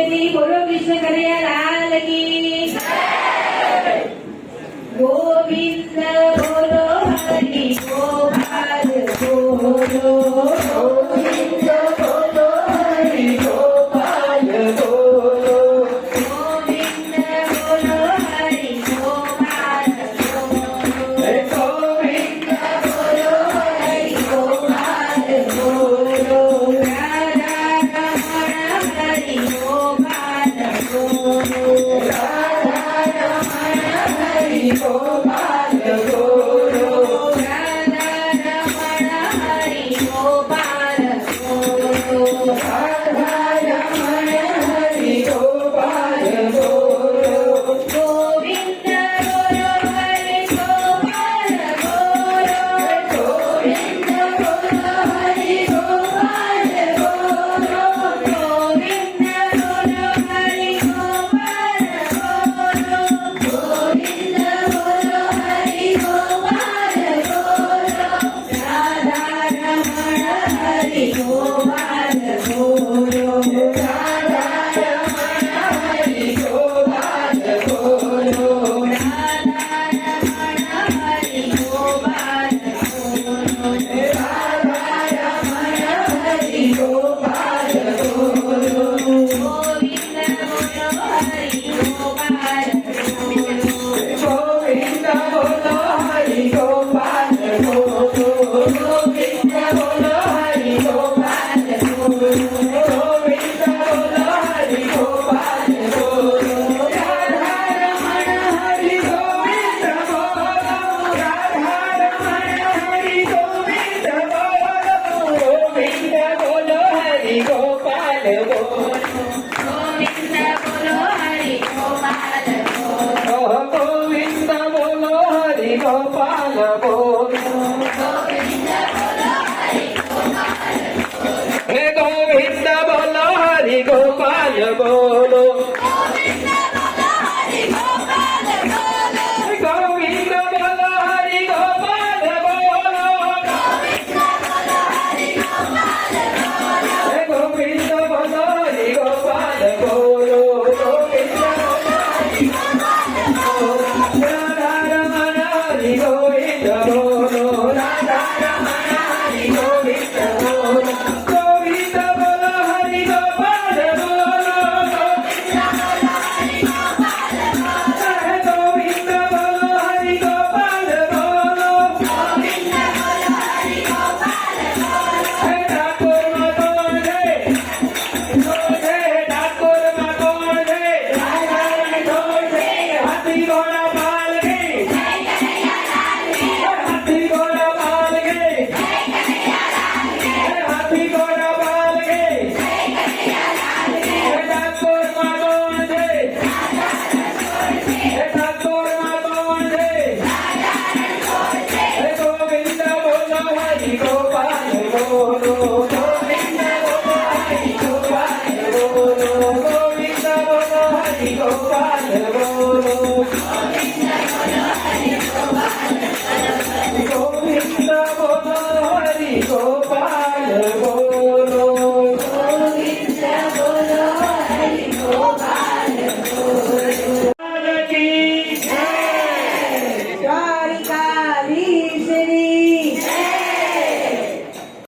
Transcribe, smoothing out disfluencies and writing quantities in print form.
श्री बोलो कृष्ण कन्हैया लाल की गोविंद बोलो हरि गोपाल बोलो गोविंद बोलो हरि गोपाल बोलो गोविंद बोलो हरि गोपाल बोलो गोविंद बोलो हरि गोपाल बोलो राधा रमण हरि गोपाल बोलो राधा रमण हरि गोपाल बोलो राधा रमण हरि गोपाल बोलो राधा रमण हरि गोपाल बोलो गोविंद बोलो हरि गोपाल बोलो गोविंद बोलो हरि गोपाल बोलो गोविंद बोलो हरि गोपाल बोलो गोविंद बोलो हरि गोपाल बोलो राधा रमण हरि गोपाल बोलो राधा रमण हरि गोपाल बोलो राधा रमण हरि गोपाल बोलो राधा रमण हरि गोपाल बोलो गोविंद बोलो हरि गोपाल बोलो गोविंद बोलो हरि गोपाल बोलो गोविंद बोलो हरि गोपाल बोलो गोविंद बोलो हरि गोपाल बोलो राधा रमण हरि गोविंद बोलो राधा रमण हरि गोविंद बोलो गोविंद बोलो हरि गोपाल बोलो गोविंद बोलो हरि गोपाल बोलो गोविंद बोलो हरि गोपाल बोलो हे गोविंद बोलो हरि गोपाल बोलो